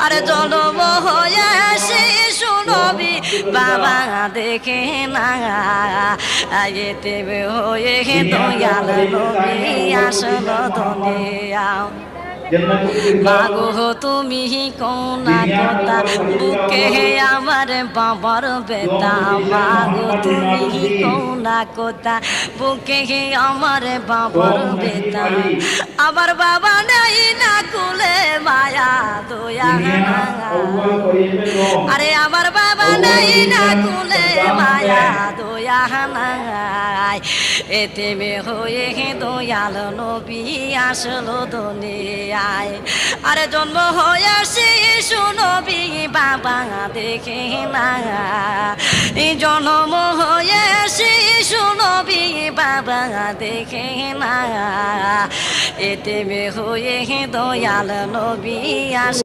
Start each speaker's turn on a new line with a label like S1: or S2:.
S1: আরে জন্ম হয়ে শিশু নবী বাবা দেখে না এতে হয়ে দয়াল নবী আসলো দুনিয়া মাগো তুমি কোনা কথা বুকে আমার বাবার বেতা মাগো তুমি কোনা কথা বুকে আমার বাবার বেতা আমার বাবা নেই না কুলে মায়া দয়া আরে আমার বাবা নেই না কুলে মায়া দয়া নাই এতে হয়ে দয়াল নবী আসলো দুনিয়ায় আরে জন্ম হয়ে শিশু নবী বাবা দেখে না এই জন্ম হয়ে শিশু নবী বাবা দেখে না এতে হয়ে দয়াল নবী আস